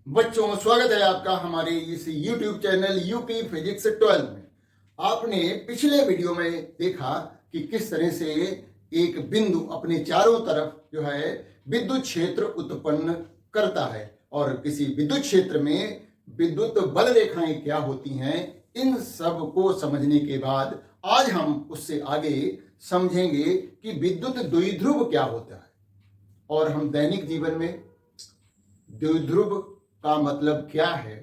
बच्चों, स्वागत है आपका हमारे इस YouTube चैनल यूपी फिजिक्स 12 में। आपने पिछले वीडियो में देखा कि किस तरह से एक बिंदु अपने चारों तरफ जो है विद्युत क्षेत्र उत्पन्न करता है और किसी विद्युत क्षेत्र में विद्युत बल रेखाएं क्या होती हैं, इन सब को समझने के बाद आज हम उससे आगे समझेंगे कि विद्युत द्विध्रुव क्या होता है और हम दैनिक जीवन में द्विध्रुव का मतलब क्या है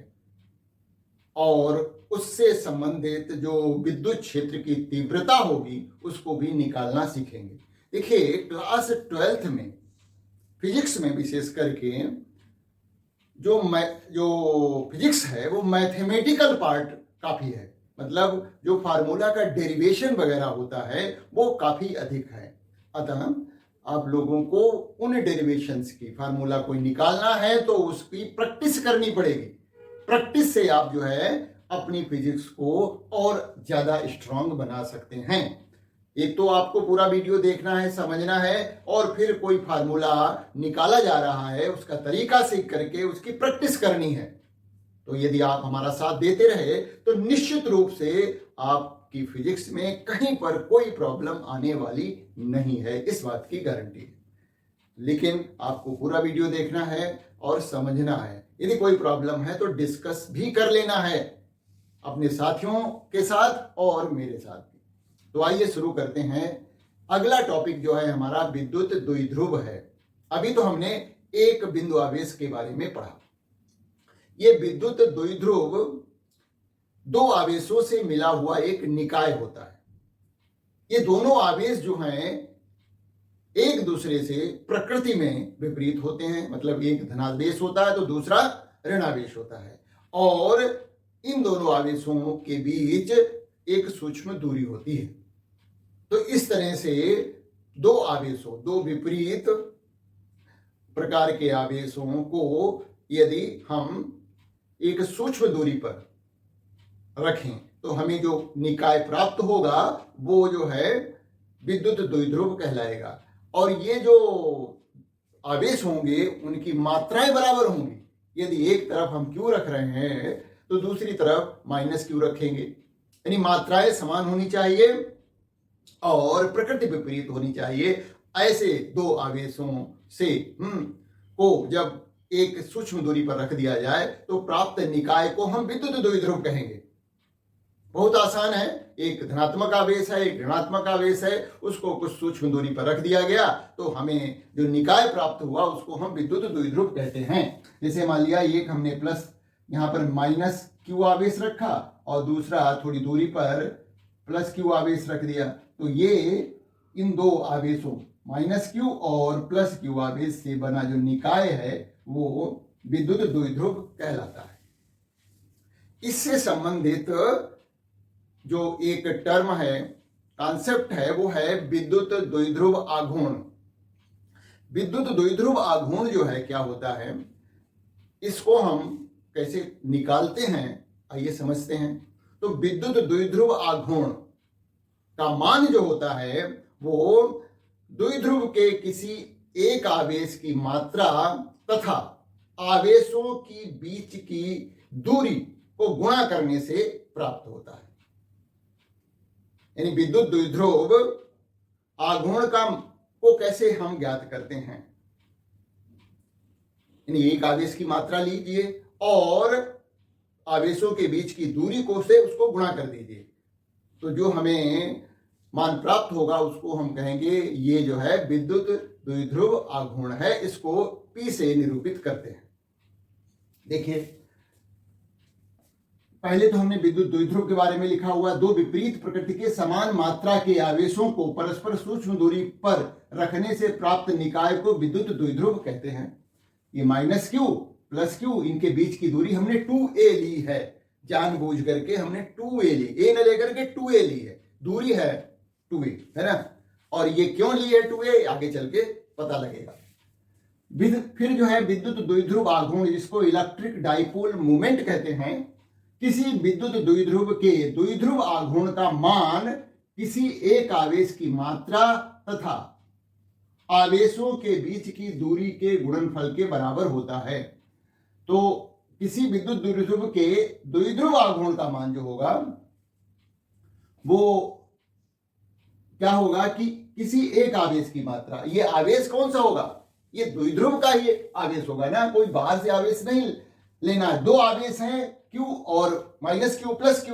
और उससे संबंधित जो विद्युत क्षेत्र की तीव्रता होगी उसको भी निकालना सीखेंगे। देखिए, क्लास 12th में फिजिक्स में विशेष करके जो फिजिक्स है वो मैथमेटिकल पार्ट काफी है, मतलब जो फार्मूला का डेरिवेशन वगैरह होता है वो काफी अधिक है। अतः आप लोगों को उन डेरिवेशंस की फार्मूला कोई निकालना है तो उसकी प्रैक्टिस करनी पड़ेगी। प्रैक्टिस से आप जो है अपनी फिजिक्स को और ज्यादा स्ट्रांग बना सकते हैं। एक तो आपको पूरा वीडियो देखना है, समझना है, और फिर कोई फार्मूला निकाला जा रहा है उसका तरीका सीख करके उसकी प्रैक्टिस करनी है। तो यदि आप हमारा साथ देते रहे तो निश्चित रूप से आपकी फिजिक्स में कहीं पर कोई प्रॉब्लम आने वाली नहीं है, इस बात की गारंटी है। लेकिन आपको पूरा वीडियो देखना है और समझना है। यदि कोई प्रॉब्लम है तो डिस्कस भी कर लेना है अपने साथियों के साथ और मेरे साथ भी। तो आइए शुरू करते हैं। अगला टॉपिक जो है हमारा विद्युत द्विध्रुव है। अभी तो हमने एक बिंदु आवेश के बारे में पढ़ा। ये विद्युत द्विध्रुव दो आवेशों से मिला हुआ एक निकाय होता है। ये दोनों आवेश जो हैं एक दूसरे से प्रकृति में विपरीत होते हैं, मतलब एक धनावेश होता है तो दूसरा ऋणावेश होता है, और इन दोनों आवेशों के बीच एक सूक्ष्म दूरी होती है। तो इस तरह से दो आवेशों, दो विपरीत प्रकार के आवेशों को यदि हम एक सूक्ष्म दूरी पर रखें तो हमें जो निकाय प्राप्त होगा वो जो है विद्युत द्विध्रुव कहलाएगा। और ये जो आवेश होंगे उनकी मात्राएं बराबर होंगी। यदि एक तरफ हम क्यू रख रहे हैं तो दूसरी तरफ माइनस क्यू रखेंगे, यानी मात्राएं समान होनी चाहिए और प्रकृति विपरीत होनी चाहिए। ऐसे दो आवेशों से को जब एक सूक्ष्म दूरी पर रख दिया जाए तो प्राप्त निकाय को हम विद्युत द्विध्रुव कहेंगे। बहुत आसान है। एक धनात्मक आवेश है, एक ऋणात्मक आवेश है, उसको कुछ सूक्ष्म दूरी पर रख दिया गया तो हमें जो निकाय प्राप्त हुआ उसको हम विद्युत द्विध्रुव कहते हैं। जैसे मान लिया एक हमने प्लस यहाँ पर माइनस क्यू आवेश रखा और दूसरा थोड़ी दूरी पर प्लस क्यू आवेश रख दिया, तो ये इन दो आवेशों माइनस क्यू और प्लस क्यू आवेश से बना जो निकाय है वो विद्युत द्विध्रुव कहलाता है। इससे संबंधित जो एक टर्म है, कॉन्सेप्ट है, वो है विद्युत द्विध्रुव आघूर्ण। विद्युत द्विध्रुव आघूर्ण जो है क्या होता है, इसको हम कैसे निकालते हैं आइए समझते हैं। तो विद्युत द्विध्रुव आघूर्ण का मान जो होता है वो द्विध्रुव के किसी एक आवेश की मात्रा तथा आवेशों की बीच की दूरी को गुणा करने से प्राप्त होता है। यानी विद्युत द्विध्रुव आघूर्ण को कैसे हम ज्ञात करते हैं, यानी एक आवेश की मात्रा लीजिए और आवेशों के बीच की दूरी को से उसको गुणा कर दीजिए, तो जो हमें मान प्राप्त होगा उसको हम कहेंगे ये जो है विद्युत द्विध्रुव आघूर्ण है। इसको P से निरूपित करते हैं। देखिए, पहले तो हमने विद्युत द्विध्रुव के बारे में लिखा हुआ, दो विपरीत प्रकृति के समान मात्रा के आवेशों को परस्पर सूक्ष्म दूरी पर रखने से प्राप्त निकाय को विद्युत द्विध्रुव कहते हैं। ये माइनस क्यू प्लस क्यू, इनके बीच की दूरी हमने 2a ली है, जानबूझ करके हमने 2a ली, a न लेकर के 2a ली है, दूरी है 2a, है ना। और ये क्यों ली है 2a, आगे चल के पता लगेगा। फिर जो है विद्युत द्विध्रुव आघूर्ण, जिसको इलेक्ट्रिक डाइपोल मोमेंट कहते हैं, किसी विद्युत द्विध्रुव के द्विध्रुव आघूर्ण का मान किसी एक आवेश की मात्रा तथा आवेशों के बीच की दूरी के गुणनफल के बराबर होता है। तो किसी विद्युत द्विध्रुव के द्विध्रुव आघूर्ण का मान जो होगा वो क्या होगा कि किसी एक आवेश की मात्रा, ये आवेश कौन सा होगा, ये द्विध्रुव का ही आवेश होगा ना, कोई बाहर से आवेश नहीं लेना है। दो आवेश हैं Q और माइनस Q प्लस Q,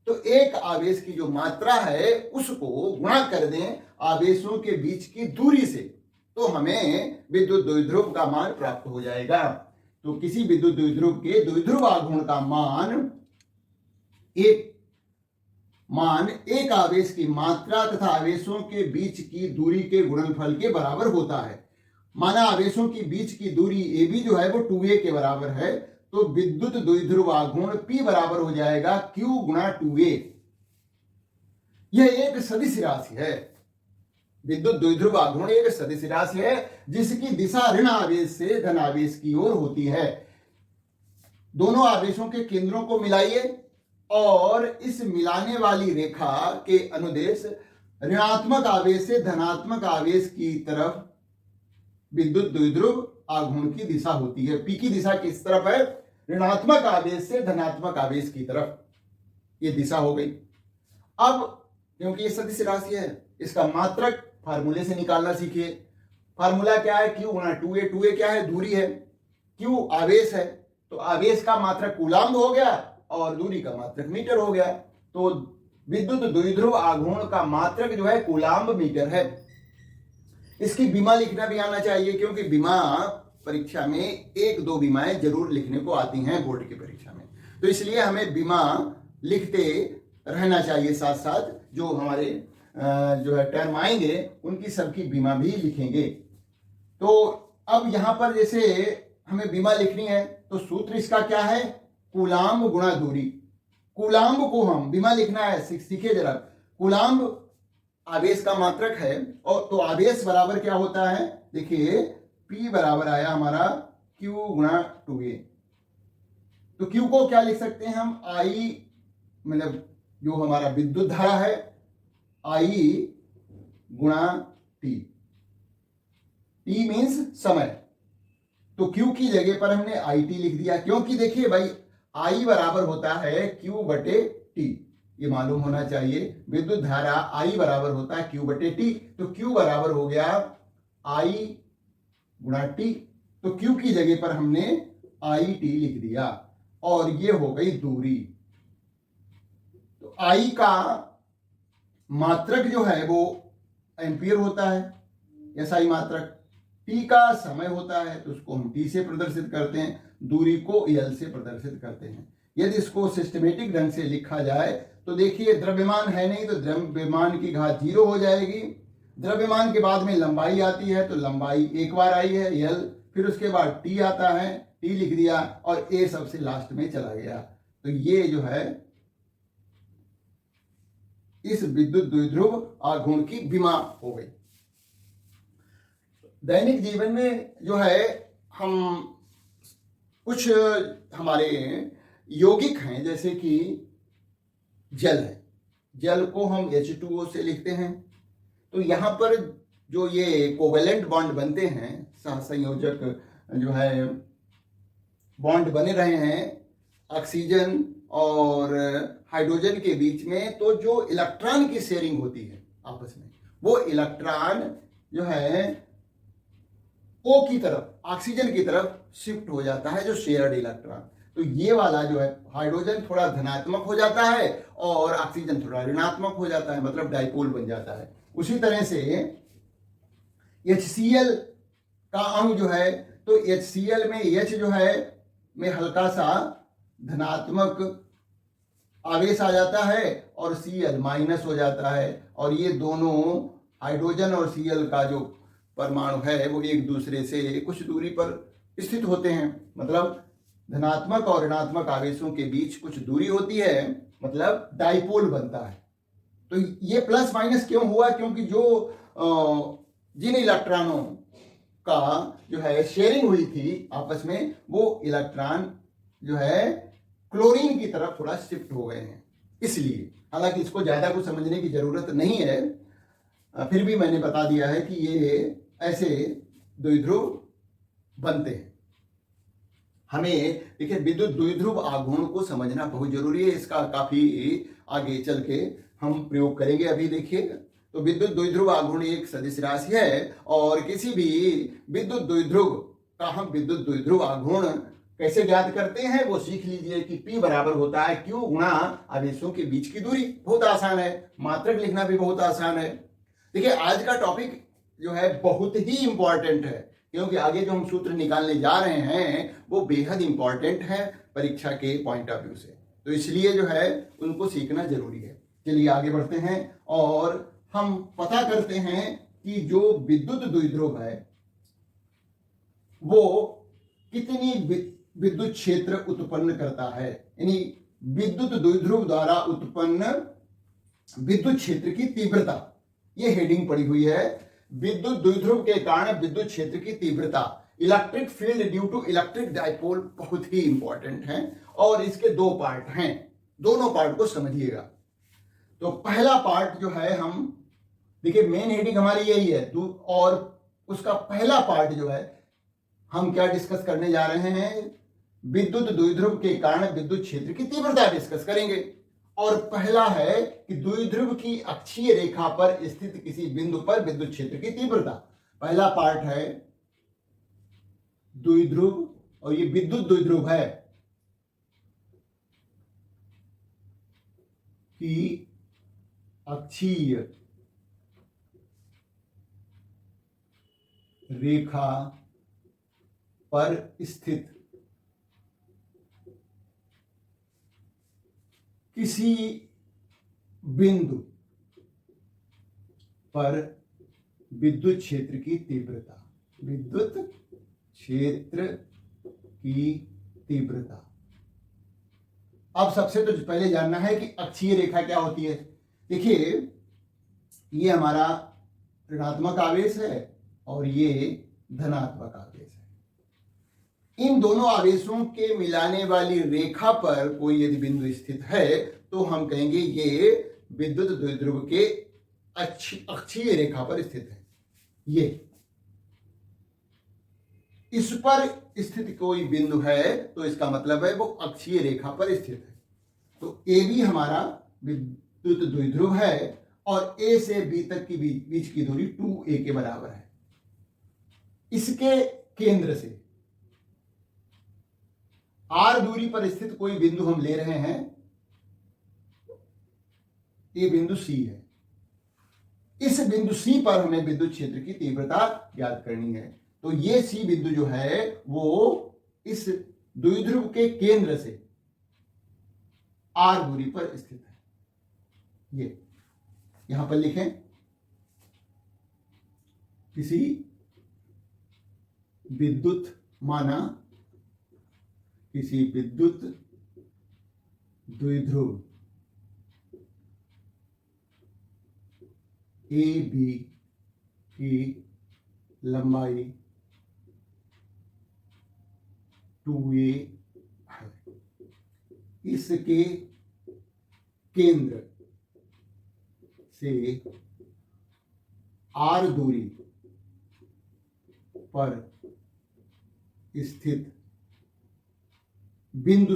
तो एक आवेश की जो मात्रा है उसको गुणा कर दें आवेशों के बीच की दूरी से, तो हमें विद्युत द्विध्रुव का मान प्राप्त हो जाएगा। तो किसी विद्युत द्विध्रुव के द्विध्रुव आघूर्ण का मान एक आवेश की मात्रा तथा आवेशों के बीच की दूरी के गुणनफल के बराबर होता है। माना आवेशों की बीच की दूरी AB जो है वो 2a के बराबर है, तो विद्युत द्विध्रुव आघूर्ण P बराबर हो जाएगा Q गुणा 2a। यह एक सदिश राशि है। विद्युत द्विध्रुव आघूर्ण एक सदिश राशि है जिसकी दिशा ऋण आवेश से धन आवेश की ओर होती है। दोनों आवेशों के केंद्रों को मिलाइए और इस मिलाने वाली रेखा के अनुदेश ऋणात्मक आवेश से धनात्मक आवेश की तरफ विद्युत द्विध्रुव आघूर्ण की दिशा होती है। P की दिशा किस तरफ है, ऋणात्मक आवेश से धनात्मक आवेश की तरफ, ये दिशा हो गई। अब क्योंकि ये सदिश राशि है, इसका मात्रक फार्मूले से निकालना सीखिए। फार्मूला क्या है, Q गुणा 2a। 2a क्या है, दूरी है, Q आवेश है, तो आवेश का मात्रक कूलाम्ब हो गया और दूरी का मात्रक मीटर हो गया। तो विद्युत द्विध्रुव आघूर्ण का मात्रक जो है कूलाम्ब मीटर है। इसकी बीमा लिखना भी आना चाहिए, क्योंकि बीमा परीक्षा में एक दो बीमाएं जरूर लिखने को आती हैं बोर्ड की परीक्षा में, तो इसलिए हमें बीमा लिखते रहना चाहिए। साथ साथ जो हमारे जो है टर्म आएंगे उनकी सबकी बीमा भी लिखेंगे। तो अब यहां पर जैसे हमें बीमा लिखनी है तो सूत्र इसका क्या है, कूलाम्ब गुणा दूरी। कूलाम्ब को हम बीमा लिखना है, सीखिए जरा। कूलाम्ब आवेश का मात्रक है, और तो आवेश बराबर क्या होता है, देखिए P बराबर आया हमारा Q गुणा 2a। तो Q को क्या लिख सकते हैं हम, I मतलब जो हमारा विद्युत धारा है I गुणा T। T मीन्स समय, तो Q की जगह पर हमने IT लिख दिया, क्योंकि देखिए भाई I बराबर होता है Q बटे T, ये मालूम होना चाहिए। विद्युत धारा I बराबर होता है Q बटे T, तो Q बराबर हो गया I गुणा T, तो Q की जगह पर हमने IT लिख दिया, और ये हो गई दूरी। तो I का मात्रक जो है वो एम्पियर होता है, SI मात्रक। T का समय होता है, तो उसको हम T से प्रदर्शित करते हैं, दूरी को L से प्रदर्शित करते हैं। यदि इसको सिस्टमेटिक ढंग से लिखा जाए तो देखिए द्रव्यमान है नहीं, तो द्रव्यमान की घात 0 हो जाएगी। द्रव्यमान के बाद में लंबाई आती है, तो लंबाई एक बार आई है L, फिर उसके बाद T आता है, T लिख दिया, और A सबसे लास्ट में चला गया। तो ये जो है इस विद्युत द्विध्रुव आघूर्ण की बीमा हो गई। दैनिक जीवन में जो है हम कुछ हमारे यौगिक हैं, जैसे कि जल है, जल को हम H2O से लिखते हैं। तो यहाँ पर जो ये कोवेलेंट बॉन्ड बनते हैं, सहसंयोजक जो है बॉन्ड बने रहे हैं ऑक्सीजन और हाइड्रोजन के बीच में, तो जो इलेक्ट्रॉन की शेयरिंग होती है आपस में, वो इलेक्ट्रॉन जो है O की तरफ, ऑक्सीजन की तरफ शिफ्ट हो जाता है, जो शेयर्ड इलेक्ट्रॉन। तो ये वाला जो है हाइड्रोजन थोड़ा धनात्मक हो जाता है और ऑक्सीजन थोड़ा ऋणात्मक हो जाता है, मतलब डाइपोल बन जाता है। उसी तरह से HCl का अणु जो है, तो HCl में H जो है में हल्का सा धनात्मक आवेश आ जाता है और Cl माइनस हो जाता है, और ये दोनों हाइड्रोजन और Cl का जो परमाणु है वो एक दूसरे से कुछ दूरी पर स्थित होते हैं, मतलब धनात्मक और ऋणात्मक आवेशों के बीच कुछ दूरी होती है, मतलब डाइपोल बनता है। तो ये प्लस माइनस क्यों हुआ, क्योंकि जो जिन इलेक्ट्रॉनों का जो है शेयरिंग हुई थी आपस में, वो इलेक्ट्रॉन जो है क्लोरीन की तरफ थोड़ा शिफ्ट हो गए हैं, इसलिए। हालांकि इसको ज्यादा कुछ समझने की जरूरत नहीं है, फिर भी मैंने बता दिया है कि ये ऐसे द्विध्रुव बनते हैं। हमें देखिए विद्युत द्विध्रुव आघूर्ण को समझना बहुत जरूरी है। इसका काफी आगे चल के हम प्रयोग करेंगे। अभी देखिए, तो विद्युत द्विध्रुव आघूर्ण एक सदिश राशि है और किसी भी विद्युत द्विध्रुव का हम विद्युत द्विध्रुव आघूर्ण कैसे ज्ञात करते हैं वो सीख लीजिए कि P बराबर होता है Q गुणा आवेशों के बीच की दूरी। बहुत आसान है, मात्रक लिखना भी बहुत आसान है। देखिए आज का टॉपिक जो है बहुत ही इंपॉर्टेंट है, क्योंकि आगे जो हम सूत्र निकालने जा रहे हैं वो बेहद इंपॉर्टेंट है परीक्षा के पॉइंट ऑफ व्यू से, तो इसलिए जो है उनको सीखना जरूरी है। चलिए आगे बढ़ते हैं और हम पता करते हैं कि जो विद्युत द्विध्रुव है वो कितनी विद्युत क्षेत्र उत्पन्न करता है, यानी विद्युत द्विध्रुव द्वारा उत्पन्न विद्युत क्षेत्र की तीव्रता। ये हेडिंग पड़ी हुई है, विद्युत द्विध्रुव के कारण विद्युत क्षेत्र की तीव्रता, electric field due to electric dipole. बहुत ही इंपॉर्टेंट है और इसके दो पार्ट हैं, दोनों पार्ट को समझिएगा। तो पहला पार्ट जो है, हम देखिए मेन हेडिंग हमारी यही है और उसका पहला पार्ट जो है हम क्या डिस्कस करने जा रहे हैं, विद्युत द्विध्रुव के कारण विद्युत क्षेत्र की तीव्रता डिस्कस करेंगे। और पहला है कि द्विध्रुव की अक्षीय रेखा पर स्थित किसी बिंदु पर विद्युत क्षेत्र की तीव्रता। पहला पार्ट है द्विध्रुव और ये विद्युत द्विध्रुव है कि अक्षीय रेखा पर स्थित किसी बिंदु पर विद्युत क्षेत्र की तीव्रता, विद्युत क्षेत्र की तीव्रता। अब सबसे तो पहले जानना है कि अक्षीय रेखा क्या होती है। देखिए ये हमारा ऋणात्मक आवेश है और ये धनात्मक आवेश है। इन दोनों आवेशों के मिलाने वाली रेखा पर कोई यदि बिंदु स्थित है तो हम कहेंगे ये विद्युत द्विध्रुव के अक्षीय रेखा पर स्थित है। ये इस पर स्थित कोई बिंदु है तो इसका मतलब है वो अक्षीय रेखा पर स्थित है। तो ए भी हमारा विद्युत द्विध्रुव है और ए से बी तक की बीच की दूरी 2a के बराबर है। इसके केंद्र से r दूरी पर स्थित कोई बिंदु हम ले रहे हैं, ये बिंदु C है। इस बिंदु C पर हमें विद्युत क्षेत्र की तीव्रता ज्ञात करनी है। तो ये C बिंदु जो है वो इस द्विध्रुव के केंद्र से r दूरी पर स्थित है। ये यहां पर लिखें, किसी विद्युत माना किसी विद्युत द्विध्रुव ए बी की लंबाई 2a है। इसके केंद्र से r दूरी पर स्थित बिंदु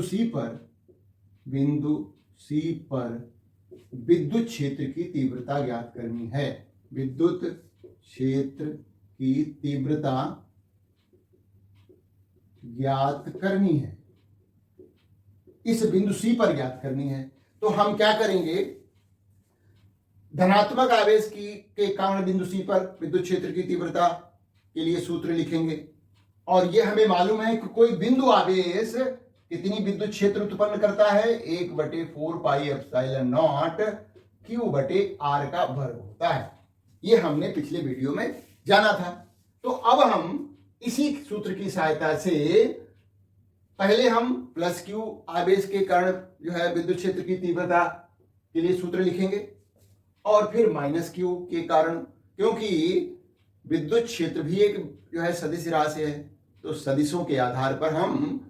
C पर विद्युत क्षेत्र की तीव्रता ज्ञात करनी है। विद्युत क्षेत्र की तीव्रता ज्ञात करनी है, इस बिंदु C पर ज्ञात करनी है। तो हम क्या करेंगे, धनात्मक आवेश के कारण बिंदु C पर विद्युत क्षेत्र की तीव्रता के लिए सूत्र लिखेंगे और यह हमें मालूम है कि कोई बिंदु आवेश कितनी विद्युत क्षेत्र उत्पन्न करता है, 1/4 पाई एप्सिलॉन नॉट Q बटे R का वर्ग होता है। ये हमने पिछले वीडियो में जाना था। तो अब हम इसी सूत्र की सहायता से पहले हम प्लस Q आवेश के कारण जो है विद्युत क्षेत्र की तीव्रता के लिए सूत्र लिखेंगे और फिर माइनस Q के कारण, क्योंकि विद्युत क्षेत्र भी एक जो है सदिश राशि है, तो सदिशों के आधार पर हम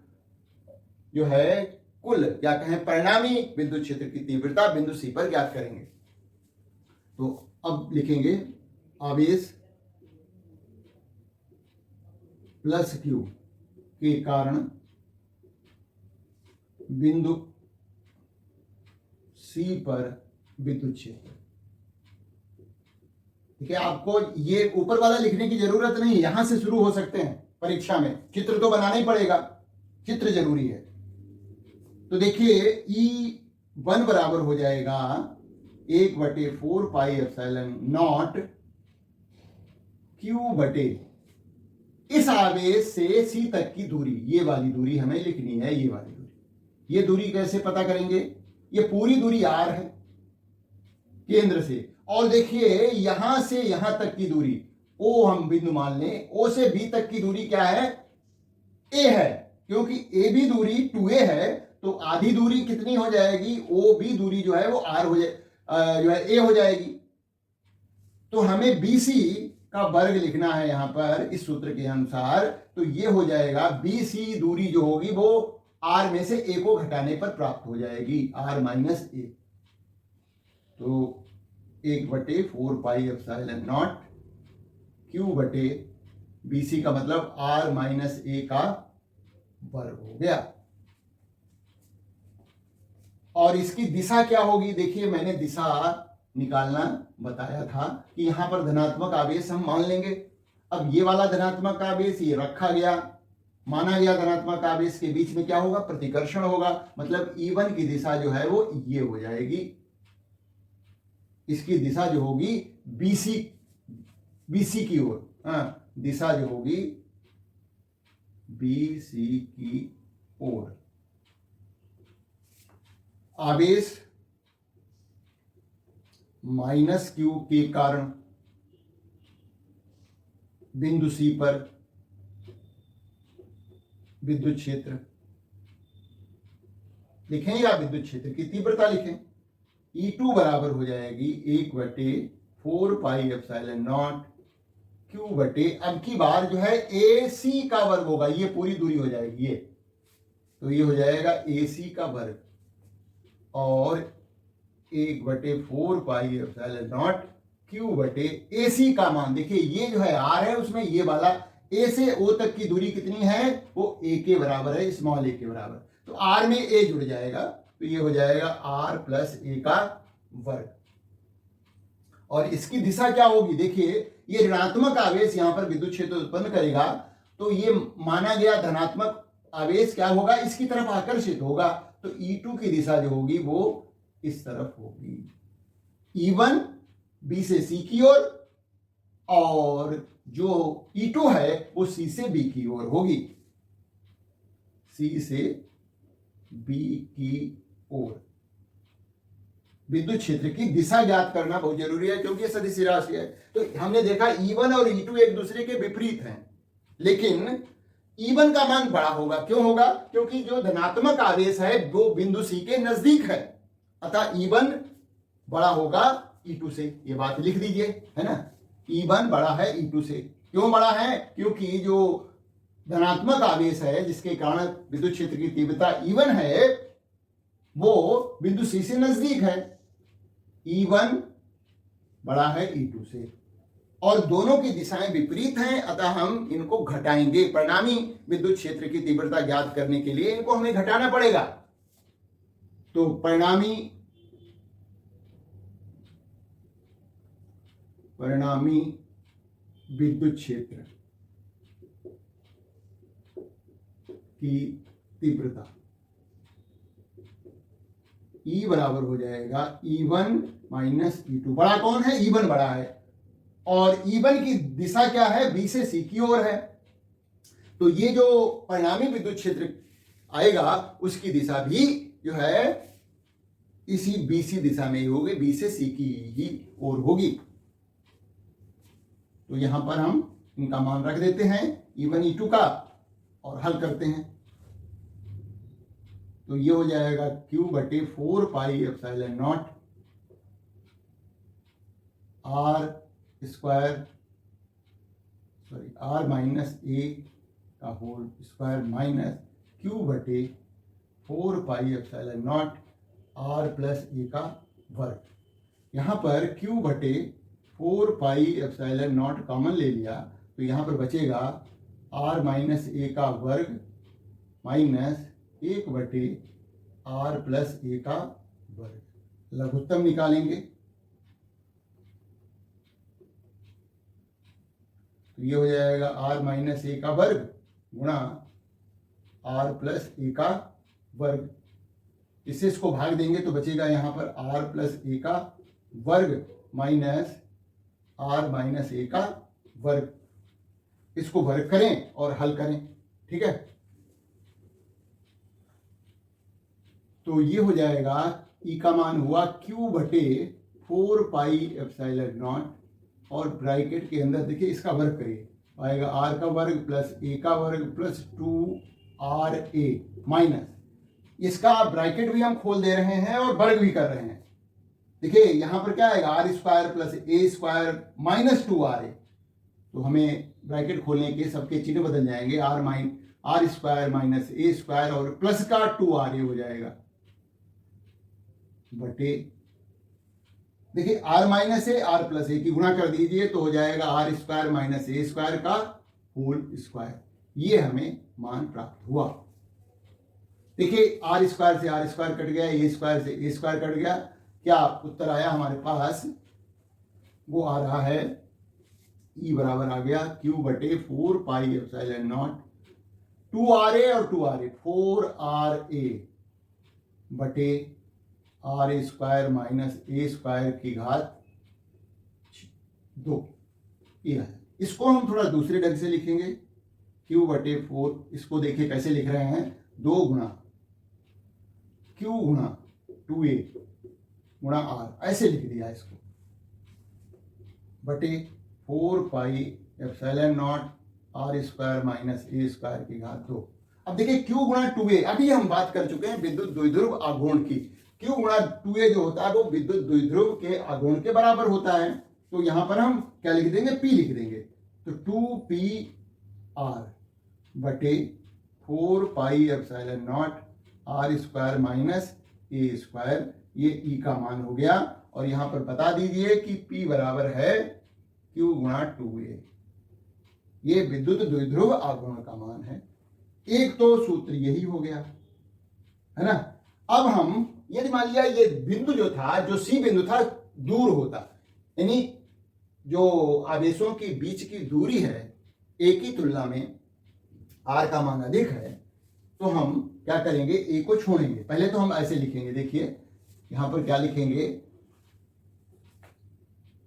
जो है कुल या कहें परिणामी विद्युत क्षेत्र की तीव्रता बिंदु C पर ज्ञात करेंगे। तो अब लिखेंगे आवेश प्लस Q के कारण बिंदु C पर विद्युत क्षेत्र। ठीक है, आपको ये ऊपर वाला लिखने की जरूरत नहीं, यहां से शुरू हो सकते हैं परीक्षा में, चित्र तो बनाना ही पड़ेगा, चित्र जरूरी है। तो देखिए E1 बराबर हो जाएगा 1/4πε0 Q बटे इस आवेश से C तक की दूरी, ये वाली दूरी हमें लिखनी है, ये वाली दूरी। ये दूरी कैसे पता करेंगे? ये पूरी दूरी R है केंद्र से, और देखिए यहां से यहां तक की दूरी O हम बिंदु मान लें, O से B तक की दूरी क्या है? A है, क्योंकि AB दूरी 2A है, तो आधी दूरी कितनी हो जाएगी? OB दूरी जो है वो R हो जाए, जो है A हो जाएगी। तो हमें BC का वर्ग लिखना है यहां पर इस सूत्र के अनुसार, तो ये हो जाएगा BC दूरी जो होगी वो R में से A को घटाने पर प्राप्त हो जाएगी, R माइनस A। तो 1/4πε0 Q बटे BC का मतलब R माइनस A का वर्ग हो गया। और इसकी दिशा क्या होगी? देखिए मैंने दिशा निकालना बताया था कि यहां पर धनात्मक आवेश हम मान लेंगे। अब ये वाला धनात्मक आवेश ये रखा गया, माना गया धनात्मक आवेश के बीच में क्या होगा? प्रतिकर्षण होगा, मतलब E1 की दिशा जो है वो ये हो जाएगी। इसकी दिशा जो होगी BC की ओर, दिशा जो होगी BC की ओर। आवेश माइनस Q के कारण बिंदु C पर विद्युत क्षेत्र लिखें या विद्युत क्षेत्र की तीव्रता लिखें। E2 बराबर हो जाएगी 1/4πε0 Q बटे, अब की बार जो है AC का वर्ग होगा, ये पूरी दूरी हो जाएगी ये, तो ये हो जाएगा AC का वर्ग, और 1/4πε0 Q बटे AC का मान, देखिए ये जो है R है, उसमें ये वाला A से O तक की दूरी कितनी है? वो A के बराबर है, स्मॉल a के बराबर, तो R में A जुड़ जाएगा, तो ये हो जाएगा R प्लस A का वर्ग। और इसकी दिशा क्या होगी? देखिए ये ऋणात्मक आवेश यहां पर विद्युत क्षेत्र उत्पन्न करेगा, तो ये माना गया धनात्मक आवेश क्या होगा? इसकी तरफ आकर्षित होगा, तो E2 की दिशा जो होगी वो इस तरफ होगी। E1 B से C की ओर, और जो E2 है वो C से B की ओर होगी, C से B की ओर। विद्युत क्षेत्र की दिशा ज्ञात करना बहुत जरूरी है, क्योंकि ये सदिश राशि है। तो हमने देखा E1 और E2 एक दूसरे के विपरीत हैं, लेकिन E1 का मान बड़ा होगा। क्यों होगा? क्योंकि जो धनात्मक आवेश है वो बिंदु C के नजदीक है, अतः E1 बड़ा होगा E2 से। ये बात लिख दीजिए, है ना, E1 बड़ा है E2 से। क्यों बड़ा है? क्योंकि जो धनात्मक आवेश है जिसके कारण विद्युत क्षेत्र की तीव्रता E1 है वो बिंदु C से नजदीक है, E1 बड़ा है E2 से, और दोनों की दिशाएं विपरीत हैं, अतः हम इनको घटाएंगे। परिणामी विद्युत क्षेत्र की तीव्रता ज्ञात करने के लिए इनको हमें घटाना पड़ेगा। तो परिणामी विद्युत क्षेत्र की तीव्रता E बराबर हो जाएगा E1 माइनस E2। बड़ा कौन है? E1 बड़ा है, और E1 की दिशा क्या है? B से C की ओर है, तो ये जो परिणामी विद्युत क्षेत्र आएगा उसकी दिशा भी जो है इसी BC दिशा में ही होगी, B से C की ही ओर होगी। तो यहां पर हम इनका मान रख देते हैं E1 E2 का, और हल करते हैं। तो ये हो जाएगा Q बटे 4πε0 R माइनस A का होल स्क्वायर माइनस Q बटे 4πε0 R प्लस A का वर्ग। यहाँ पर Q बटे 4πε0 कॉमन ले लिया, तो यहाँ पर बचेगा R माइनस A का वर्ग माइनस 1 बटे आर प्लस ए का वर्ग। लघुत्तम निकालेंगे तो ये हो जाएगा आर माइनस ए का वर्ग गुणा आर प्लस ए का वर्ग। इससे इसको भाग देंगे तो बचेगा यहाँ पर आर प्लस ए का वर्ग माइनस आर माइनस ए का वर्ग। इसको वर्ग करें और हल करें, ठीक है। तो ये हो जाएगा ई का मान हुआ क्यू बटे 4 पाई एप्सिलॉन नॉट और ब्रैकेट के अंदर देखिए इसका वर्ग करिए, आएगा आर का वर्ग प्लस ए का वर्ग प्लस 2RA माइनस इसका ब्रैकेट भी हम खोल दे रहे हैं और वर्ग भी कर रहे हैं। देखिए यहां पर क्या आएगा R square plus a square minus 2RA। तो हमें ब्रैकेट खोलने के सबके चिन्ह बदल जाएंगे, आर स्क्वायर माइनस ए स्क्वायर और प्लस का 2RA हो जाएगा बटे देखिए R minus A R plus A की गुणा कर दीजिए तो हो जाएगा आर स्क्वायर माइनस ए स्क्वायर का होल स्क्वायर। ये हमें मान प्राप्त हुआ। देखिए आर स्क्वायर से आर स्क्वायर कट गया, ए स्क्वायर से ए स्क्वायर कट गया। क्या उत्तर आया हमारे पास? वो आ रहा है ई बराबर आ गया क्यू बटे 4 पाई एप्सिलॉन नॉट 2RA और 2RA 4RA बटे आर स्क्वायर माइनस ए स्क्वायर की घात 2। ये है। इसको हम थोड़ा दूसरे ढंग से लिखेंगे क्यू बटे 4। इसको देखिए कैसे लिख रहे हैं, 2 गुणा क्यू गुणा 2A गुणा आर, ऐसे लिख दिया इसको बटे 4 pi epsilon naught R square minus ए स्क्वायर की घात 2। अब देखिए क्यू गुणा 2A, अभी हम बात कर चुके हैं विद्युत द्विध्रुव आघूर्ण की। क्यू गुणा 2A जो होता है वो विद्युत द्विध्रुव के आघूर्ण के बराबर होता है। तो यहां पर हम क्या लिख देंगे, P लिख देंगे। तो 2PR बटे 4 pi epsilon naught R square minus ए स्क्वायर, ये E का मान हो गया। और यहां पर बता दीजिए कि P बराबर है Q गुणा 2A। ये विद्युत द्विध्रुव आघूर्ण का मान है। एक तो सूत्र यही हो गया है ना। अब हम यदि मान लिया ये बिंदु जो था, जो C बिंदु था, दूर होता, यानी जो आवेशों के बीच की दूरी है A की तुलना में R का मान अधिक है, तो हम क्या करेंगे, A को छोड़ेंगे। पहले तो हम ऐसे लिखेंगे, देखिए यहां पर क्या लिखेंगे,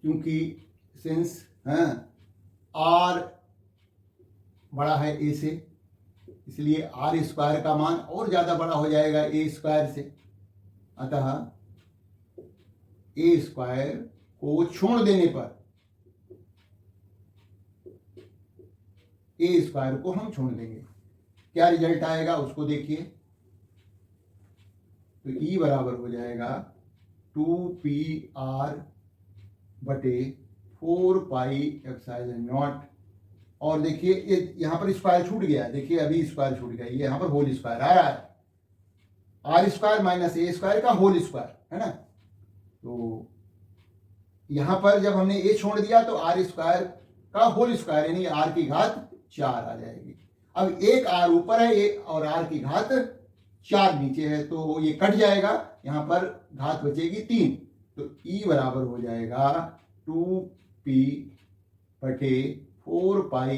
क्योंकि सिंस R बड़ा है A से, इसलिए आर स्क्वायर का मान और ज्यादा बड़ा हो जाएगा ए स्क्वायर से। अतः ए स्क्वायर को छोड़ देने पर ए स्क्वायर को हम छोड़ देंगे, क्या रिजल्ट आएगा उसको देखिए। तो ई बराबर हो जाएगा 2PR बटे 4 पाई एप्सिलॉन नॉट। और देखिए यहां पर स्क्वायर छूट गया, देखिए अभी स्क्वायर छूट गया, ये यहां पर होल स्क्वायर आ रहा है, आर स्क्वायर माइनस ए स्क्वायर का होल स्क्वायर है ना। तो यहां पर जब हमने ए छोड़ दिया तो आर स्क्वायर का होल स्क्वायर यानी आर की घात 4 आ जाएगी। अब एक आर ऊपर है और आर की घात 4 नीचे है, तो ये कट जाएगा, यहां पर घात बचेगी 3। तो ई बराबर हो जाएगा 2P बटे 4 pi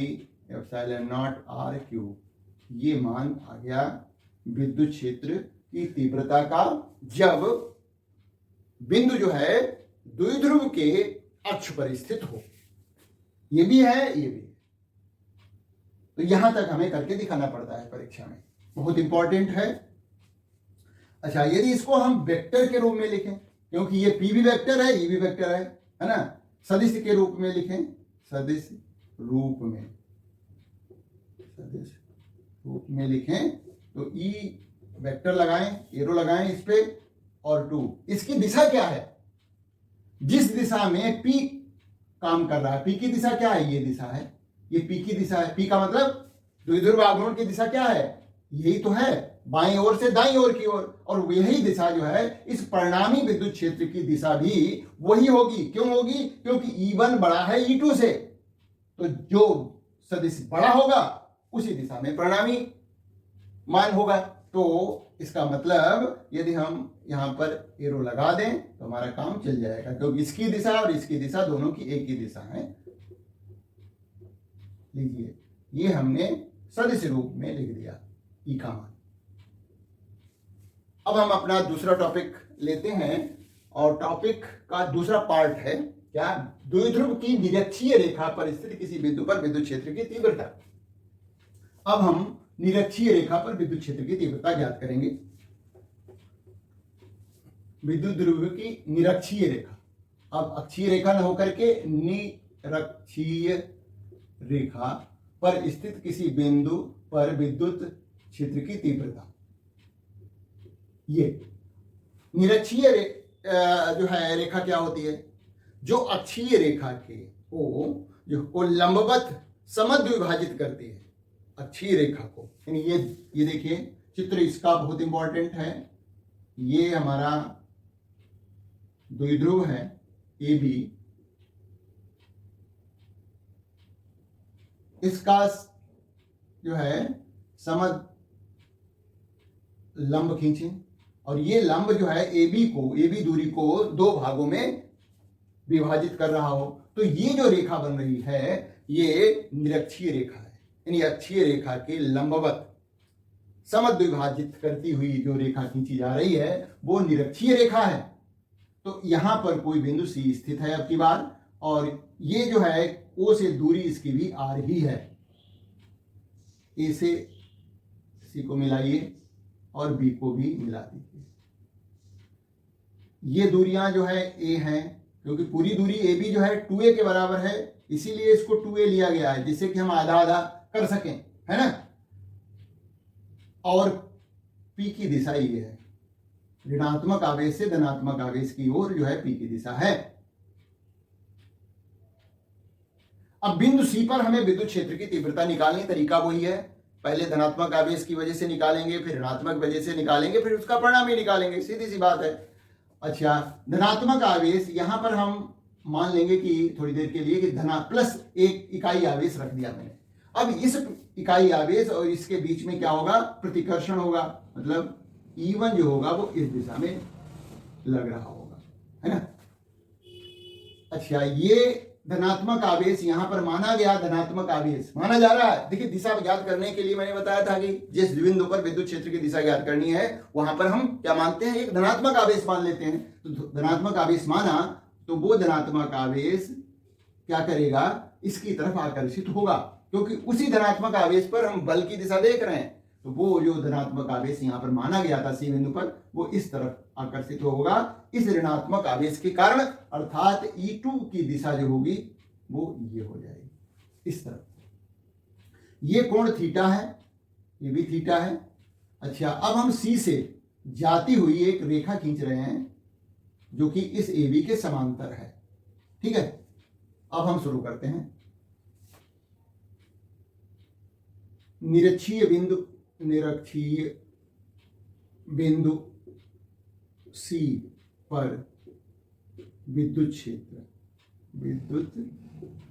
epsilon naught R cube. ये मान आ गया विद्युत क्षेत्र की तीव्रता का, जब बिंदु जो है द्विध्रुव के अक्ष पर स्थित हो। ये भी है, ये भी है। तो यहां तक हमें करके दिखाना पड़ता है परीक्षा में, बहुत इंपॉर्टेंट है। अच्छा, यदि इसको हम वेक्टर के रूप में लिखें, क्योंकि ये P भी वेक्टर है, E भी वेक्टर है ना, सदिश के रूप में लिखें, सदिश रूप में लिखें तो E वेक्टर लगाएं, एरो लगाएं इस पे, और 2 इसकी दिशा क्या है, जिस दिशा में P काम कर रहा है, P की दिशा क्या है, ये दिशा है, ये P की दिशा है। P का मतलब द्विध्रुव आघूर्ण की दिशा क्या है, यही तो है, बाईं ओर से दाईं ओर की ओर। और यही दिशा जो है इस परिणामी विद्युत क्षेत्र की दिशा भी वही होगी। क्यों होगी, क्योंकि E1 बड़ा है E2 से, तो जो सदिश बड़ा होगा उसी दिशा में परिणामी मान होगा। तो इसका मतलब यदि हम यहाँ पर एरो लगा दें तो हमारा काम चल जाएगा, क्योंकि इसकी दिशा और इसकी दिशा दोनों की एक ही दिशा है। लीजिए, ये हमने सदिश रूप में लिख दिया ई का मान। अब हम अपना दूसरा टॉपिक लेते हैं, और टॉपिक का दूसरा पार्ट है क्या, द्विध्रुव की निरक्षीय रेखा पर स्थित किसी बिंदु पर विद्युत क्षेत्र की तीव्रता। अब हम निरक्षीय रेखा पर विद्युत क्षेत्र की तीव्रता ज्ञात करेंगे। विद्युत ध्रुव की निरक्षीय रेखा, अब अक्षीय रेखा न होकर के निरक्षीय रेखा पर स्थित किसी बिंदु पर विद्युत क्षेत्र की तीव्रता। ये निरक्षीय जो है रेखा क्या होती है, जो अक्षीय रेखा के को लंबवत समद्विभाजित करती है, अक्षीय रेखा को। यानी ये देखिए चित्र इसका बहुत इंपॉर्टेंट है। ये हमारा द्विध्रुव है ए बी, इसका जो है समद लंब खींचें, और ये लंब जो है ए बी दूरी को दो भागों में विभाजित कर रहा हो, तो ये जो रेखा बन रही है ये निरक्षीय रेखा है। यानी अक्षीय रेखा के लंबवत समद्विभाजित करती हुई जो रेखा खींची जा रही है वो निरक्षीय रेखा है। तो यहां पर कोई बिंदु सी स्थित है अब की बार, और ये जो है ओ से दूरी इसकी भी आ रही है। ए से सी को मिलाइए और बी को भी मिला दीजिए। ये दूरियां जो है ए हैं, क्योंकि पूरी दूरी ए बी जो है 2a के बराबर है, इसीलिए इसको 2a लिया गया है, जिससे कि हम आधा आधा कर सकें, है ना। और पी की दिशा ये है, ऋणात्मक आवेश से धनात्मक आवेश की ओर जो है पी की दिशा है। अब बिंदु सी पर हमें विद्युत क्षेत्र की तीव्रता निकालने, तरीका वही है, पहले धनात्मक आवेश की वजह से निकालेंगे, फिर ऋणात्मक वजह से निकालेंगे, फिर उसका परिणाम ही निकालेंगे, सीधी सी बात है। अच्छा, धनात्मक आवेश यहां पर हम मान लेंगे कि थोड़ी देर के लिए कि प्लस एक इकाई आवेश रख दिया मैंने। अब इस इकाई आवेश और इसके बीच में क्या होगा, प्रतिकर्षण होगा, मतलब E1 जो होगा वो इस दिशा में लग रहा होगा, है ना। अच्छा, ये धनात्मक आवेश यहां पर माना गया, धनात्मक आवेश माना जा रहा है। देखिए, दिशा ज्ञात करने के लिए मैंने बताया था कि जिस बिंदु पर विद्युत क्षेत्र की दिशा ज्ञात करनी है वहां पर हम क्या मानते हैं, एक धनात्मक आवेश मान लेते हैं। तो धनात्मक आवेश माना तो वो धनात्मक आवेश क्या करेगा, इसकी तरफ आकर्षित होगा, क्योंकि उसी धनात्मक आवेश पर हम बल की दिशा देख रहे हैं। तो वो जो धनात्मक आवेश यहां पर माना गया था सी बिंदु पर, वो इस तरफ आकर्षित होगा इस ऋणात्मक आवेश के कारण, अर्थात E2 की दिशा जो होगी वो ये हो जाएगी इस तरफ। ये कोण थीटा है, ये भी थीटा है। अच्छा, अब हम सी से जाती हुई एक रेखा खींच रहे हैं जो कि इस AB के समांतर है, ठीक है। अब हम शुरू करते हैं। निरक्षीय बिंदु सी पर विद्युत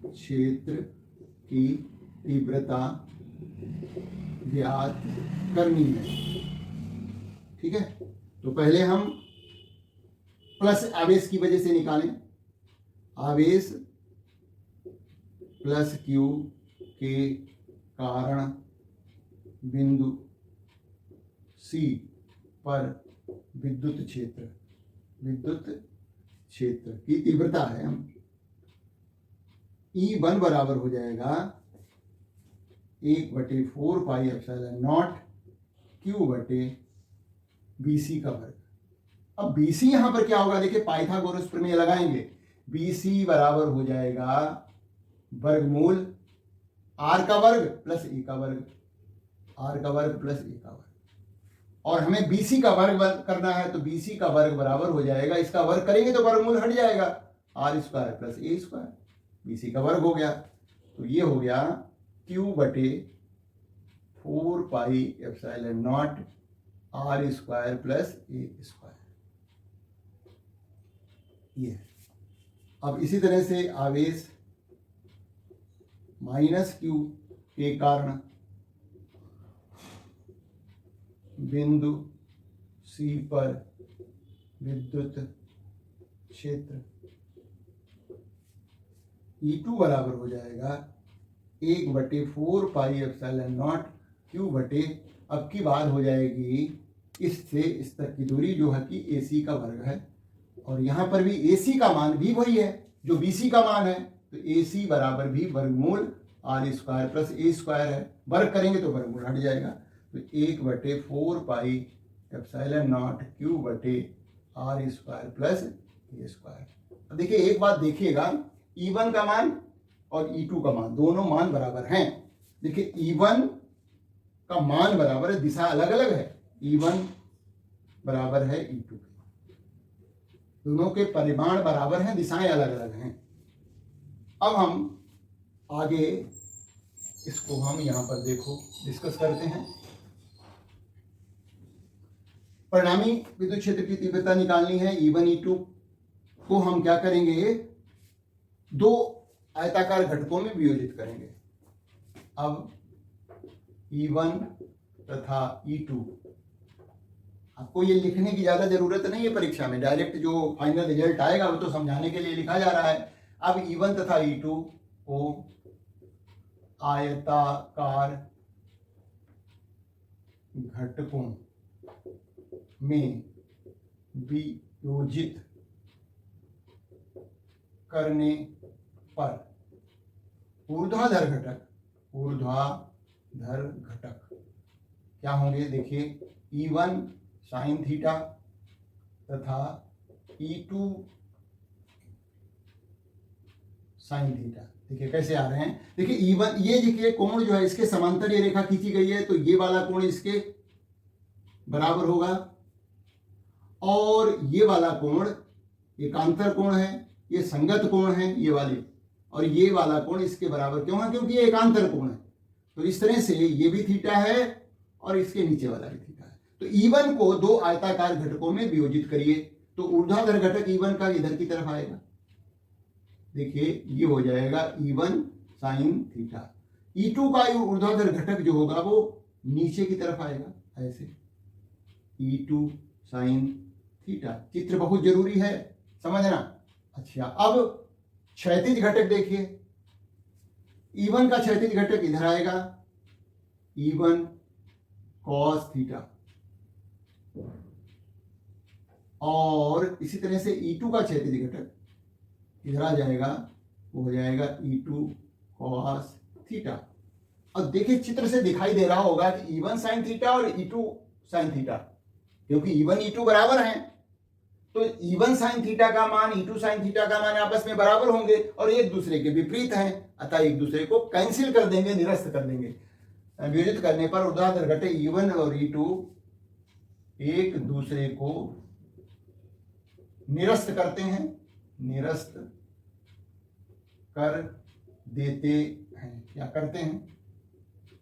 क्षेत्र की तीव्रता ज्ञात करनी है, ठीक है। तो पहले हम प्लस आवेश की वजह से निकालें, आवेश प्लस Q के कारण बिंदु C पर विद्युत क्षेत्र की तीव्रता है। हम E1 बराबर हो जाएगा 1/4 पाई एप्सिलॉन नॉट Q बटे BC का वर्ग। अब BC यहां पर क्या होगा, देखिए पाइथागोरस प्रमेय लगाएंगे, BC बराबर हो जाएगा वर्गमूल R का वर्ग प्लस E का वर्ग, R का वर्ग प्लस E का वर्ग। और हमें BC का वर्ग करना है, तो BC का वर्ग बराबर हो जाएगा, इसका वर्ग करेंगे तो वर्गमूल हट जाएगा, R square plus A square, BC का वर्ग हो गया। तो ये हो गया Q बटे 4 pi epsilon not R square plus A square. ये अब इसी तरह से आवेश माइनस Q के कारण बिंदु C पर विद्युत क्षेत्र E2 बराबर हो जाएगा 1/4πε0 Q बटे, अब की बात हो जाएगी इस से इस तक की दूरी जो है कि AC का वर्ग है, और यहाँ पर भी AC का मान भी वही है जो BC का मान है, तो AC बराबर भी वर्गमूल R square plus A square है, वर्ग करेंगे तो वर्गमूल हट जाएगा, तो 1/4πε0 Q बटे R square plus A square. अब देखिए एक बात देखिएगा, E1 का मान और E2 का मान दोनों मान बराबर हैं। देखिए E1 का मान बराबर है, दिशा अलग अलग है, E1 बराबर है E2 के, दोनों के परिमाण बराबर हैं, दिशाएं अलग अलग हैं। अब हम आगे इसको हम यहां पर देखो डिस्कस करते हैं। परिणामी विद्युत क्षेत्र की तीव्रता निकालनी है, E1 E2 को हम क्या करेंगे, दो आयताकार घटकों में वियोजित करेंगे। अब E1 तथा E2, आपको ये लिखने की ज्यादा जरूरत नहीं है परीक्षा में, डायरेक्ट जो फाइनल रिजल्ट आएगा वो तो समझाने के लिए लिखा जा रहा है। अब E1 तथा E2 को आयताकार घटकों में वियोजित करने पर ऊर्ध्वाधर घटक क्या होंगे, देखिए E1 साइन थीटा तथा E2 साइन थीटा। देखिए कैसे आ रहे हैं, देखिए E1, ये देखिए कोण जो है इसके समांतर ये रेखा खींची गई है, तो ये वाला कोण इसके बराबर होगा, और ये वाला कोण एकांतर कोण है, ये संगत कोण है ये वाले, और ये वाला कोण इसके बराबर क्यों है, क्योंकि ये एकांतर कोण है। तो इस तरह से ये भी थीटा है और इसके नीचे वाला भी थीटा है। तो E1 को दो आयताकार घटकों में वियोजित करिए, तो ऊर्ध्वाधर घटक E1 का इधर की तरफ आएगा, देखिए ये हो जाएगा E1 साइन थीटा। E2 का ऊर्ध्वाधर घटक जो होगा वो नीचे की तरफ आएगा, ऐसे E2 साइन थीटा। चित्र बहुत जरूरी है समझना। अच्छा, अब क्षैतिज घटक देखिए, E1 का क्षैतिज घटक इधर आएगा, E1 कॉस थीटा, और इसी तरह से E2 का क्षैतिज घटक इधर आ जाएगा, वो हो जाएगा E2 कॉस थीटा। अब देखिए चित्र से दिखाई दे रहा होगा कि E1 साइन थीटा और E2 साइन थीटा, क्योंकि E1 E2 बराबर हैं, तो E1 साइन थीटा का मान E2 साइन थीटा का मान आपस में बराबर होंगे और एक दूसरे के विपरीत हैं, अतः एक दूसरे को कैंसिल कर देंगे, निरस्त कर देंगे। वियोजित करने पर ऊर्ध्वाधर घटक E1 और E2 एक दूसरे को निरस्त करते हैं, निरस्त कर देते हैं, क्या करते हैं,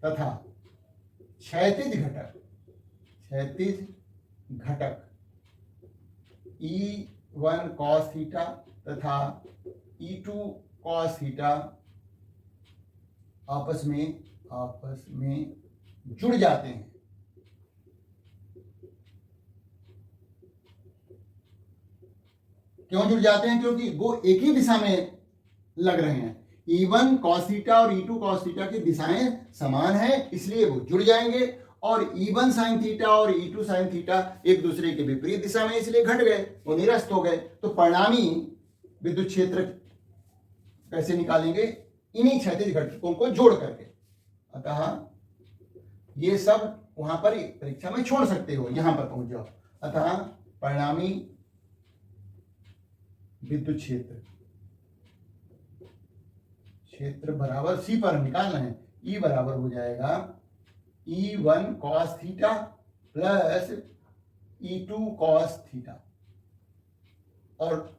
तथा क्षैतिज घटक E1 cos थीटा तथा E2 cos थीटा आपस में जुड़ जाते हैं। क्यों जुड़ जाते हैं, क्योंकि वो एक ही दिशा में लग रहे हैं। E1 cos थीटा और E2 cos थीटा की दिशाएं समान हैं, इसलिए वो जुड़ जाएंगे, और E1 sin थीटा और E2 sin थीटा एक दूसरे के विपरीत दिशा में, इसलिए घट गए, वो निरस्त हो गए। तो परिणामी विद्युत क्षेत्र कैसे निकालेंगे, इन्हीं क्षैतिज घटकों को जोड़ करके। अतः ये सब वहां पर परीक्षा में छोड़ सकते हो, यहां पर पहुंच जाओ। अतः परिणामी विद्युत क्षेत्र बराबर सी पर निकालना है, E बराबर हो जाएगा E1 cos theta plus E2 cos theta, और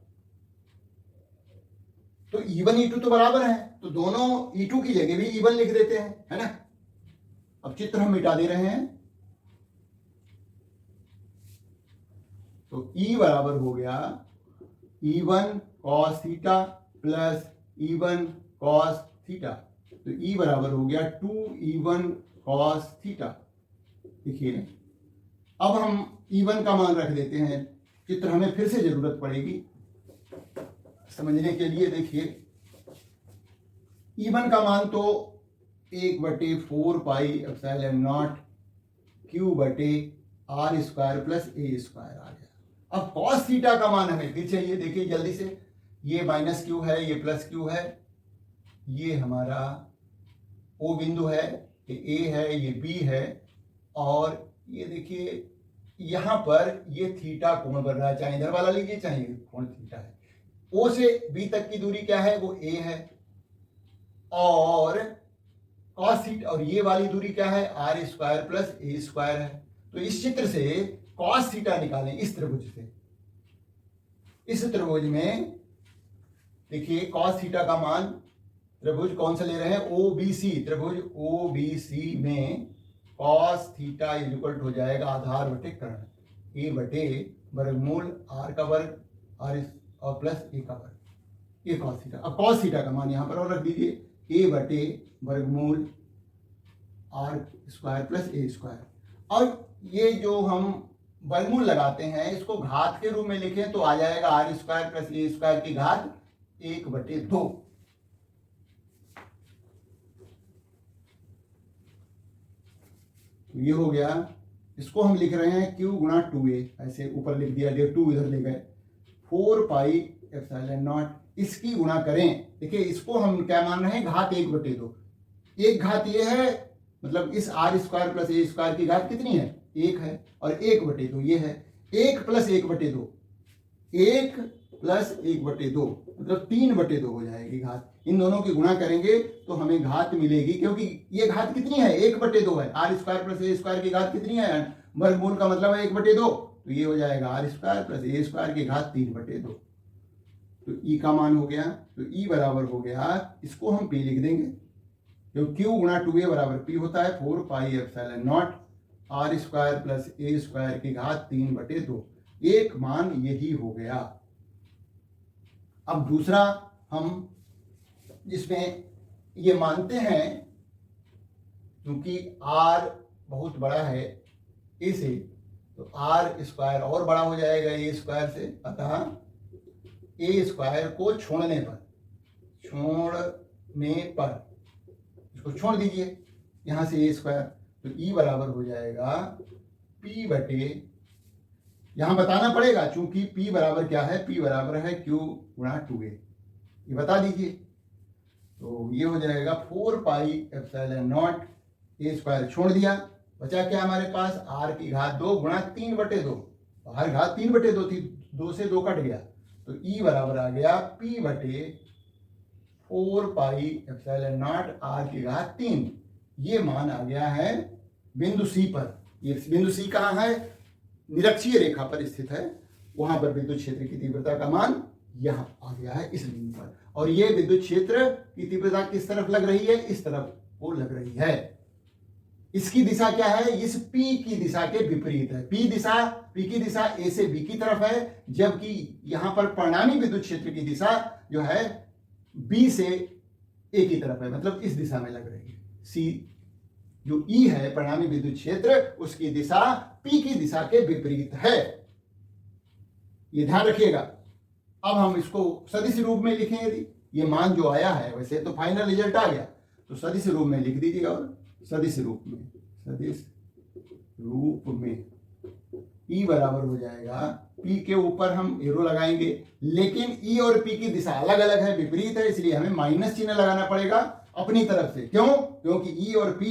तो E1 E2 तो बराबर है, तो दोनों E2 की जगह भी E1 लिख देते हैं, है ना। अब चित्र हम मिटा दे रहे हैं, तो E बराबर हो गया E1 cos theta plus E1 cos theta, तो E बराबर हो गया 2E1 cos थीटा। देखिए अब हम E1 का मान रख देते हैं, चित्र हमें फिर से जरूरत पड़ेगी समझने के लिए। देखिए E1 का मान तो 1/4πε0 Q/r² प्लस a² आ गया। अब cos थीटा का मान हमें फिर चाहिए। देखिए जल्दी से, ये माइनस क्यू है, ये प्लस क्यू है, ये हमारा O बिंदु है, ये A है, ये B है, और ये देखिए यहां पर ये थीटा कोण बन रहा है, चाहे इधर वाला लीजिए चाहे कोण थीटा है। O से B तक की दूरी क्या है, वो A है, और cos थीटा और ये वाली दूरी क्या है, r² प्लस a² है। तो इस चित्र से cos थीटा निकालें इस त्रिभुज से। इस त्रिभुज में देखिए cos थीटा का मान, त्रिभुज कौन सा ले रहे हैं, OBC, त्रिभुज OBC में cos थीटा इक्वल हो जाएगा आधार बटे कर्ण, a बटे वर्गमूल r का वर्ग r और प्लस a का वर्ग, ये cos थीटा। अब cos थीटा का मान यहां पर और रख दीजिए, a बटे वर्गमूल r² प्लस a²। और ये जो हम वर्गमूल लगाते हैं इसको घात के रूप में लिखें तो आ जाएगा r² प्लस a² की घात 1/2। ये हो गया। इसको हम लिख रहे हैं q गुणा 2a, ऐसे ऊपर लिख दिया, 2 इधर ले गए, 4πε0 इसकी गुणा करें। देखिए इसको हम क्या मान रहे हैं, घात 1/2। एक घात ये है, मतलब इस r² प्लस a² की घात कितनी है, 1 है, और 1/2 ये है, 1 प्लस 1/2, 1 प्लस 1/2 मतलब 3/2 हो जाएगी घात। इन दोनों की गुणा करेंगे तो हमें घात मिलेगी, क्योंकि ये घात कितनी है, 1/2 है। r² प्लस a² की घात कितनी है, वर्गमूल का मतलब है 1/2, तो ये हो जाएगा r² प्लस a² की घात 3/2। तो E का मान हो गया, तो E बराबर हो गया, इसको हम P लिख देंगे, जो Q गुणा 2a बराबर P होता है 4πε0 r² प्लस a² की घात 3/2। एक मान यही हो गया। अब दूसरा हम जिसमें ये मानते हैं, क्योंकि R बहुत बड़ा है A से, तो r² और बड़ा हो जाएगा a² से, अतः a² को छोड़ने पर इसको छोड़ दीजिए यहां से a², तो E बराबर हो जाएगा P बटे, यहां बताना पड़ेगा चूंकि P बराबर क्या है, P बराबर है Q गुणा 2a, ये बता दीजिए। तो ये हो जाएगा 4πε0 a² छोड़ दिया, बचा क्या हमारे पास, r की घात 2 गुणा 3/2, बाहर घात 3/2 थी, 2 से 2 कट गया, तो E बराबर आ गया P बटे 4πε0 r की घात 3। ये मान आ गया है बिंदु C पर। ये बिंदु C कहाँ है, निरक्षीय रेखा पर स्थित है, वहां पर विद्युत क्षेत्र की तीव्रता का मान यहां आ गया है इस बिंदु पर। और ये विद्युत क्षेत्र की तीव्रता किस तरफ लग रही है, इस तरफ को लग रही है। इसकी दिशा क्या है, इस P की दिशा के विपरीत है। P की दिशा A से B की तरफ है, जबकि यहां पर परिणामी विद्युत क्षेत्र की दिशा जो है B से A की तरफ है, मतलब इस दिशा में लग रही है। C जो E है परिणामी विद्युत क्षेत्र, उसकी दिशा P की दिशा के विपरीत है, ये ध्यान रखिएगा। अब हम इसको सदिश रूप में लिखें, यदि ये मान जो आया है, वैसे तो फाइनल रिजल्ट आ गया, तो सदिश रूप में लिख दीजिएगा। और सदिश रूप में E बराबर हो जाएगा, P के ऊपर हम एरो लगाएंगे, लेकिन E और P की दिशा अलग अलग है, विपरीत है, इसलिए हमें माइनस चिन्ह लगाना पड़ेगा अपनी तरफ से। क्यों, क्योंकि E और P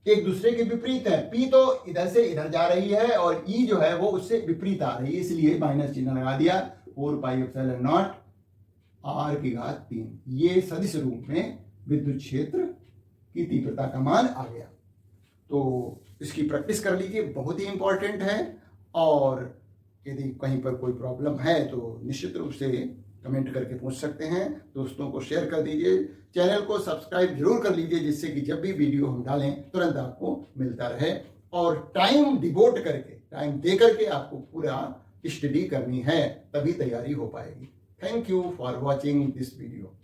एक दूसरे के विपरीत है। P तो इधर से इधर जा रही है और E जो है वो उससे विपरीत आ रही है, इसलिए माइनस चिन्ह लगा दिया। 4πε0 r की घात 3, ये सदिश रूप में विद्युत क्षेत्र की तीव्रता का मान आ गया। तो इसकी प्रैक्टिस कर लीजिए, बहुत ही इंपॉर्टेंट है। और यदि कहीं पर कोई प्रॉब्लम है तो निश्चित रूप से कमेंट करके पूछ सकते हैं। दोस्तों को शेयर कर दीजिए, चैनल को सब्सक्राइब जरूर कर लीजिए, जिससे कि जब भी वीडियो हम डालें तुरंत आपको मिलता रहे। और टाइम डिवोट करके, टाइम दे करके आपको पूरा स्टडी करनी है, तभी तैयारी हो पाएगी। Thank you for watching this video.